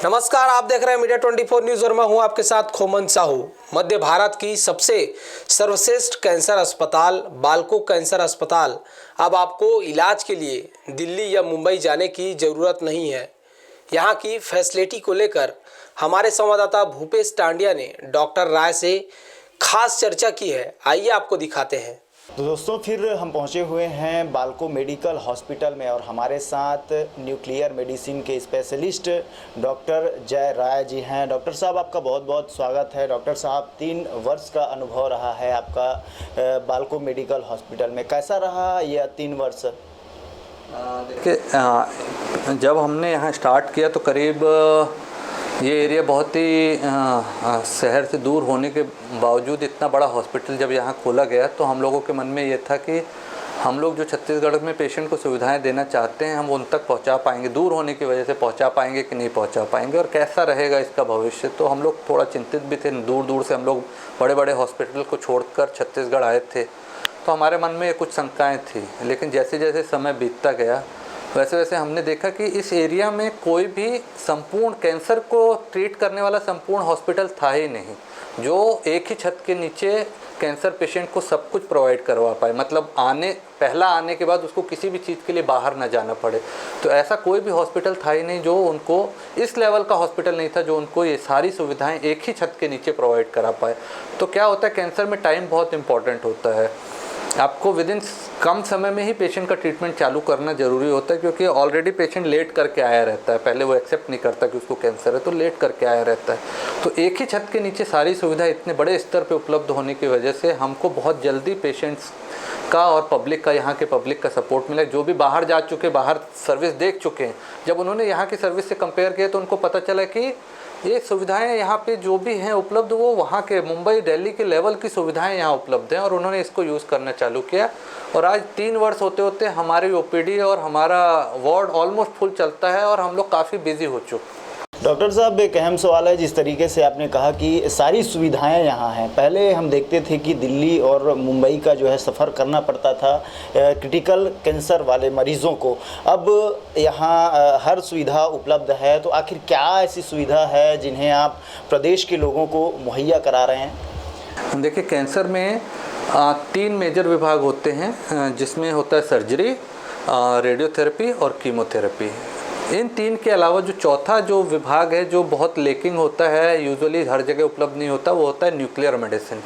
नमस्कार, आप देख रहे हैं मीडिया 24 न्यूज और मैं हूं आपके साथ खोमन साहू। मध्य भारत की सबसे सर्वश्रेष्ठ कैंसर अस्पताल बालको कैंसर अस्पताल अब आपको इलाज के लिए दिल्ली या मुंबई जाने की ज़रूरत नहीं है। यहां की फैसिलिटी को लेकर हमारे संवाददाता भूपेश टांडिया ने डॉक्टर राय से खास चर्चा की है। आइए आपको दिखाते हैं। तो दोस्तों, फिर हम पहुंचे हुए हैं बालको मेडिकल हॉस्पिटल में और हमारे साथ न्यूक्लियर मेडिसिन के स्पेशलिस्ट डॉक्टर जय राय जी हैं। डॉक्टर साहब, आपका बहुत बहुत स्वागत है। डॉक्टर साहब, 3 वर्ष का अनुभव रहा है आपका बालको मेडिकल हॉस्पिटल में, कैसा रहा यह 3 वर्ष? देखिए, जब हमने यहाँ स्टार्ट किया तो करीब ये एरिया बहुत ही शहर से दूर होने के बावजूद इतना बड़ा हॉस्पिटल जब यहाँ खोला गया तो हम लोगों के मन में ये था कि हम लोग जो छत्तीसगढ़ में पेशेंट को सुविधाएं देना चाहते हैं हम उन तक पहुँचा पाएंगे, दूर होने की वजह से पहुँचा पाएंगे कि नहीं पहुँचा पाएंगे और कैसा रहेगा इसका भविष्य। तो हम लोग थोड़ा चिंतित भी थे। दूर दूर से हम लोग बड़े बड़े हॉस्पिटल को छोड़कर छत्तीसगढ़ आए थे तो हमारे मन में कुछ शंकाएँ थी। लेकिन जैसे जैसे समय बीतता गया वैसे वैसे हमने देखा कि इस एरिया में कोई भी संपूर्ण कैंसर को ट्रीट करने वाला संपूर्ण हॉस्पिटल था ही नहीं जो एक ही छत के नीचे कैंसर पेशेंट को सब कुछ प्रोवाइड करवा पाए। मतलब पहला आने के बाद उसको किसी भी चीज़ के लिए बाहर ना जाना पड़े। तो ऐसा कोई भी हॉस्पिटल था ही नहीं जो उनको, इस लेवल का हॉस्पिटल नहीं था जो उनको ये सारी सुविधाएं एक ही छत के नीचे प्रोवाइड करा पाए। तो क्या होता है, कैंसर में टाइम बहुत इंपॉर्टेंट होता है। आपको विदिन कम समय में ही पेशेंट का ट्रीटमेंट चालू करना ज़रूरी होता है क्योंकि ऑलरेडी पेशेंट लेट करके आया रहता है। पहले वो एक्सेप्ट नहीं करता कि उसको कैंसर है तो लेट करके आया रहता है। तो एक ही छत के नीचे सारी सुविधा इतने बड़े स्तर पे उपलब्ध होने की वजह से हमको बहुत जल्दी पेशेंट्स का और पब्लिक का, यहाँ के पब्लिक का सपोर्ट मिला। जो भी बाहर जा चुके, बाहर सर्विस देख चुके हैं, जब उन्होंने यहाँ की सर्विस से कंपेयर किया तो उनको पता चला कि ये सुविधाएं यहाँ पे जो भी हैं उपलब्ध वो वहाँ के मुंबई दिल्ली के लेवल की सुविधाएं यहाँ उपलब्ध हैं और उन्होंने इसको यूज़ करना चालू किया। और आज 3 वर्ष होते होते हमारी ओपीडी और हमारा वार्ड ऑलमोस्ट फुल चलता है और हम लोग काफ़ी बिजी हो चुके। डॉक्टर साहब, एक अहम सवाल है। जिस तरीके से आपने कहा कि सारी सुविधाएं यहाँ हैं, पहले हम देखते थे कि दिल्ली और मुंबई का जो है सफ़र करना पड़ता था क्रिटिकल कैंसर वाले मरीज़ों को। अब यहाँ हर सुविधा उपलब्ध है। तो आखिर क्या ऐसी सुविधा है जिन्हें आप प्रदेश के लोगों को मुहैया करा रहे हैं? देखिए, कैंसर में 3 मेजर विभाग होते हैं जिसमें होता है सर्जरी, रेडियोथेरेपी और कीमोथेरेपी। इन 3 के अलावा जो चौथा जो विभाग है जो बहुत लेकिंग होता है, यूजुअली हर जगह उपलब्ध नहीं होता, वो होता है न्यूक्लियर मेडिसिन।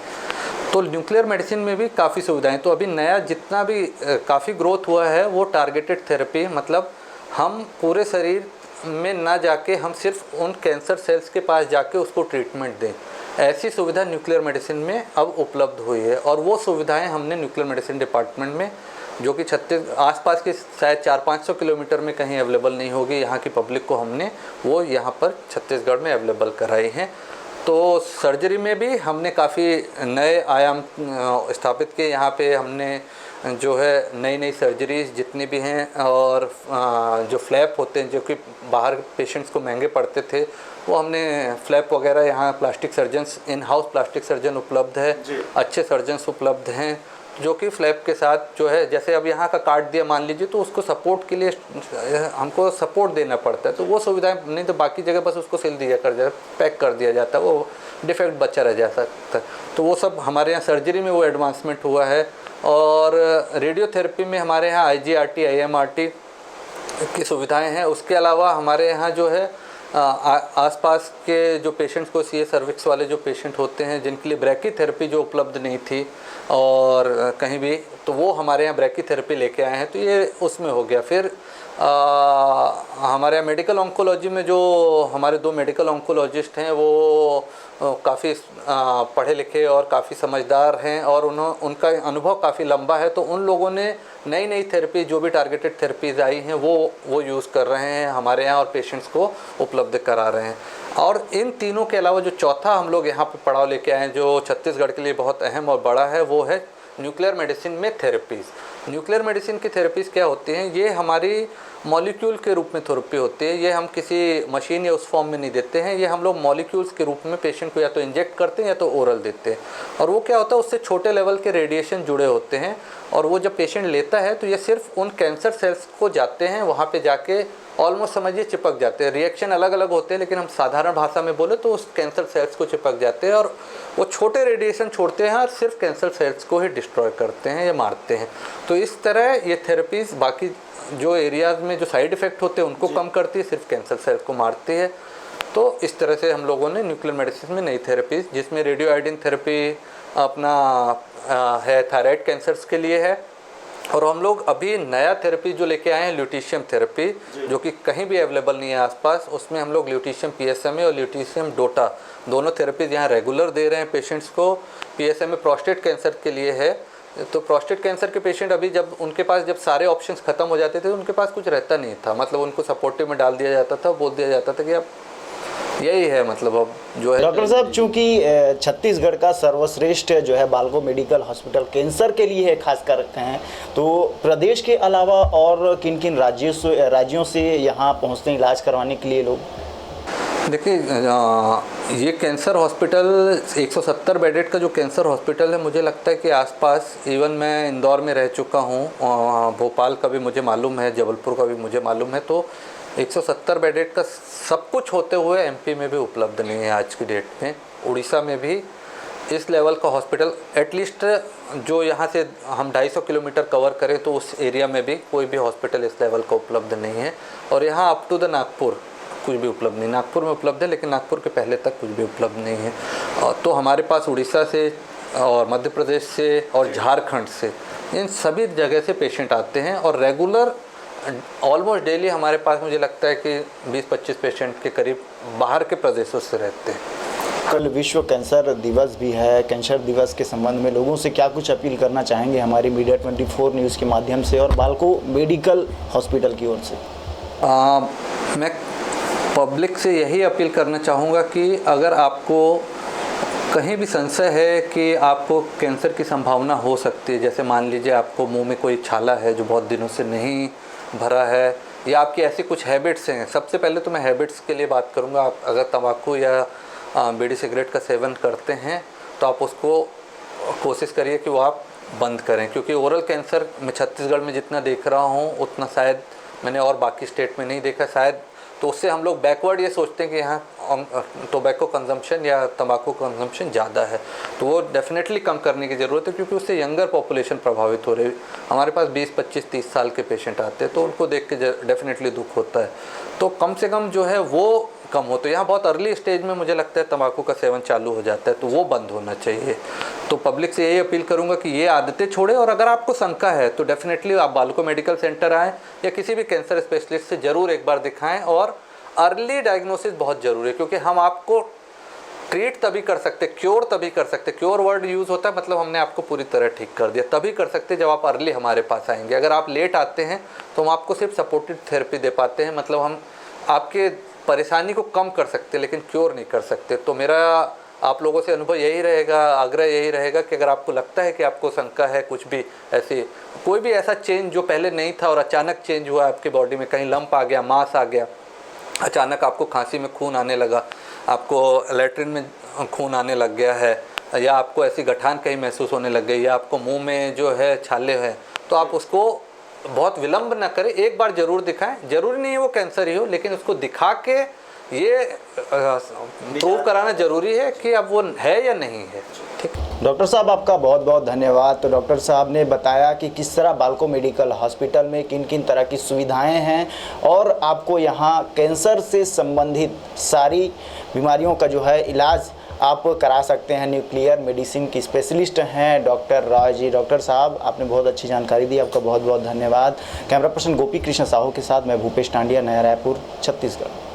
तो न्यूक्लियर मेडिसिन में भी काफ़ी सुविधाएं। तो अभी नया जितना भी काफ़ी ग्रोथ हुआ है वो टारगेटेड थेरेपी, मतलब हम पूरे शरीर में ना जाके हम सिर्फ उन कैंसर सेल्स के पास जाके उसको ट्रीटमेंट दें, ऐसी सुविधा न्यूक्लियर मेडिसिन में अब उपलब्ध हुई है। और वो सुविधाएं हमने न्यूक्लियर मेडिसिन डिपार्टमेंट में, जो कि आसपास के शायद 400-500 किलोमीटर में कहीं अवेलेबल नहीं होगी, यहाँ की पब्लिक को हमने वो यहाँ पर छत्तीसगढ़ में अवेलेबल कराई हैं। तो सर्जरी में भी हमने काफ़ी नए आयाम स्थापित किए। यहाँ पे हमने जो है नई नई सर्जरीज जितनी भी हैं और जो फ्लैप होते हैं जो कि बाहर पेशेंट्स को महंगे पड़ते थे, वो हमने फ्लैप वगैरह, यहाँ plastic surgeons, in house plastic surgeon उपलब्ध है, अच्छे सर्जन्स उपलब्ध हैं जो कि फ्लैप के साथ जो है, जैसे अब यहाँ का काट दिया मान लीजिए तो उसको सपोर्ट के लिए हमको सपोर्ट देना पड़ता है। तो वो सुविधाएं नहीं तो बाकी जगह बस उसको सिल दिया कर जाता, पैक कर दिया जाता है, वो डिफेक्ट बचा रह जा सकता है। तो वो सब हमारे यहाँ सर्जरी में वो एडवांसमेंट हुआ है। और रेडियोथेरेपी में हमारे यहाँ IGRT IMRT की सुविधाएँ हैं। उसके अलावा हमारे यहाँ जो है आसपास के जो पेशेंट्स को CA सर्विक्स वाले जो पेशेंट होते हैं जिनके लिए ब्रैकीथेरेपी जो उपलब्ध नहीं थी और कहीं भी, तो वो हमारे यहाँ ब्रैकीथेरेपी लेके आए हैं। तो ये उसमें हो गया। फिर हमारे यहाँ मेडिकल ऑन्कोलॉजी में जो हमारे 2 मेडिकल ऑन्कोलॉजिस्ट हैं वो काफ़ी पढ़े लिखे और काफ़ी समझदार हैं और उनका अनुभव काफ़ी लंबा है। तो उन लोगों ने नई नई थेरेपी जो भी टारगेटेड थेरेपीज़ आई हैं वो यूज़ कर रहे हैं हमारे यहाँ और पेशेंट्स को उपलब्ध करा रहे हैं। और इन तीनों के अलावा जो चौथा हम लोग यहाँ पे पड़ाव लेके आए हैं जो छत्तीसगढ़ के लिए बहुत अहम और बड़ा है, वो है न्यूक्लियर मेडिसिन में थेरेपीज़। न्यूक्लियर मेडिसिन की थेरेपीज़ क्या होती हैं? ये हमारी मॉलिक्यूल के रूप में थेरेपी होती है। ये हम किसी मशीन या उस फॉर्म में नहीं देते हैं, ये हम लोग मॉलिक्यूल्स के रूप में पेशेंट को या तो इंजेक्ट करते हैं या तो ओरल देते हैं। और वो क्या होता है, उससे छोटे लेवल के रेडिएशन जुड़े होते हैं और वो जब पेशेंट लेता है तो ये सिर्फ उन कैंसर सेल्स को जाते हैं, वहाँ पे जाके ऑलमोस्ट समझिए चिपक जाते हैं। रिएक्शन अलग अलग होते हैं, लेकिन हम साधारण भाषा में बोले तो उस कैंसर सेल्स को चिपक जाते हैं और वो छोटे रेडिएशन छोड़ते हैं और सिर्फ कैंसर सेल्स को ही डिस्ट्रॉय करते हैं या मारते हैं। तो इस तरह ये थेरेपीज़ बाकी जो एरियाज़ में जो साइड इफ़ेक्ट होते हैं उनको कम करती है, सिर्फ कैंसर सेल्स को मारती है। तो इस तरह से हम लोगों ने न्यूक्लियर मेडिसिन में नई थेरेपीज़, जिसमें रेडियो आयोडीन थेरेपी अपना है थायराइड कैंसर्स के लिए है, और हम लोग अभी नया थेरेपी जो लेके आए हैं ल्यूटीशियम थेरेपी, जो कि कहीं भी अवेलेबल नहीं है आसपास। उसमें हम लोग ल्यूटीशियम PSMA और ल्यूटीशियम डोटा दोनों थेरेपीज़ यहाँ रेगुलर दे रहे हैं पेशेंट्स को। PSMA प्रोस्टेट कैंसर के लिए है। तो प्रोस्टेट कैंसर के पेशेंट अभी जब उनके पास जब सारे ऑप्शंस ख़त्म हो जाते थे तो उनके पास कुछ रहता नहीं था, मतलब उनको सपोर्टिव में डाल दिया जाता था, बोल दिया जाता था कि अब यही है, मतलब अब जो है। डॉक्टर साहब, चूंकि छत्तीसगढ़ का सर्वश्रेष्ठ जो है बाल्को मेडिकल हॉस्पिटल कैंसर के लिए है खास कर रखे हैं, तो प्रदेश के अलावा और किन किन राज्यों से यहाँ पहुँचते हैं इलाज करवाने के लिए लोग? देखिए, ये कैंसर हॉस्पिटल 170 बेडेड का जो कैंसर हॉस्पिटल है, मुझे लगता है कि आसपास, इवन मैं इंदौर में रह चुका हूँ, भोपाल का भी मुझे मालूम है, जबलपुर का भी मुझे मालूम है, तो 170 बेडेड का सब कुछ होते हुए MP में भी उपलब्ध नहीं है आज की डेट में। उड़ीसा में भी इस लेवल का हॉस्पिटल, एटलीस्ट जो यहाँ से हम 250 किलोमीटर कवर करें तो उस एरिया में भी कोई भी हॉस्पिटल इस लेवल का उपलब्ध नहीं है। और यहाँ अप टू द नागपुर कुछ भी उपलब्ध नहीं। नागपुर में उपलब्ध है, लेकिन नागपुर के पहले तक कुछ भी उपलब्ध नहीं है। तो हमारे पास उड़ीसा से और मध्य प्रदेश से और झारखंड से, इन सभी जगह से पेशेंट आते हैं, और रेगुलर ऑलमोस्ट डेली हमारे पास मुझे लगता है कि 20-25 पेशेंट के करीब बाहर के प्रदेशों से रहते हैं। कल विश्व कैंसर दिवस भी है। कैंसर दिवस के संबंध में लोगों से क्या कुछ अपील करना चाहेंगे हमारी मीडिया 24 न्यूज़ के माध्यम से और बाल्को मेडिकल हॉस्पिटल की ओर से? मैं पब्लिक से यही अपील करना चाहूँगा कि अगर आपको कहीं भी संशय है कि आपको कैंसर की संभावना हो सकती है, जैसे मान लीजिए आपको मुंह में कोई छाला है जो बहुत दिनों से नहीं भरा है, या आपकी ऐसी कुछ हैबिट्स हैं। सबसे पहले तो मैं हैबिट्स के लिए बात करूँगा। आप अगर तंबाकू या बीड़ी सिगरेट का सेवन करते हैं तो आप उसको कोशिश करिए कि वो आप बंद करें, क्योंकि ओरल कैंसर मैं छत्तीसगढ़ में जितना देख रहा हूँ उतना शायद मैंने और बाकी स्टेट में नहीं देखा शायद। तो उससे हम लोग बैकवर्ड ये सोचते हैं कि यहाँ टोबैको कंजम्पशन या तंबाकू कंजम्पशन ज़्यादा है, तो वो डेफिनेटली कम करने की ज़रूरत है, क्योंकि उससे यंगर पॉपुलेशन प्रभावित हो रही है। हमारे पास 20, 25, 30 साल के पेशेंट आते हैं, तो उनको देख के डेफिनेटली दुख होता है। तो कम से कम जो है वो कम हो। तो यहाँ बहुत अर्ली स्टेज में मुझे लगता है तंबाकू का सेवन चालू हो जाता है, तो वो बंद होना चाहिए। तो पब्लिक से यही अपील करूँगा कि ये आदतें छोड़े, और अगर आपको शंका है तो डेफिनेटली आप बाल्को मेडिकल सेंटर आएँ या किसी भी कैंसर स्पेशलिस्ट से ज़रूर एक बार दिखाएं। और अर्ली डायग्नोसिस बहुत ज़रूरी है, क्योंकि हम आपको ट्रीट तभी कर सकते, क्योर तभी कर सकते। क्योर वर्ड यूज़ होता है मतलब हमने आपको पूरी तरह ठीक कर दिया, तभी कर सकते जब आप अर्ली हमारे पास आएंगे। अगर आप लेट आते हैं तो हम आपको सिर्फ सपोर्टिव थेरेपी दे पाते हैं, मतलब हम आपके परेशानी को कम कर सकते लेकिन क्योर नहीं कर सकते। तो मेरा आप लोगों से अनुभव यही रहेगा, आग्रह यही रहेगा कि अगर आपको लगता है कि आपको शंका है, कुछ भी ऐसी कोई भी ऐसा चेंज जो पहले नहीं था और अचानक चेंज हुआ आपकी बॉडी में, कहीं लंप आ गया, मांस आ गया, अचानक आपको खांसी में खून आने लगा, आपको लैट्रिन में खून आने लग गया है, या आपको ऐसी गठान कहीं महसूस होने लग गई, या आपको मुंह में जो है छाले हैं, तो आप उसको बहुत विलंब ना करें, एक बार ज़रूर दिखाएं। ज़रूरी नहीं है वो कैंसर ही हो, लेकिन उसको दिखा के ये प्रूव कराना ज़रूरी है कि अब वो है या नहीं है। ठीक। डॉक्टर साहब, आपका बहुत बहुत धन्यवाद। तो डॉक्टर साहब ने बताया कि किस तरह बाल्को मेडिकल हॉस्पिटल में किन किन तरह की सुविधाएं हैं, और आपको यहाँ कैंसर से संबंधित सारी बीमारियों का जो है इलाज आप करा सकते हैं। न्यूक्लियर मेडिसिन की स्पेशलिस्ट हैं डॉक्टर राय जी। डॉक्टर साहब, आपने बहुत अच्छी जानकारी दी, आपका बहुत बहुत धन्यवाद। कैमरा पर्सन गोपी कृष्ण साहू के साथ मैं भूपेश टांडिया, नया रायपुर, छत्तीसगढ़।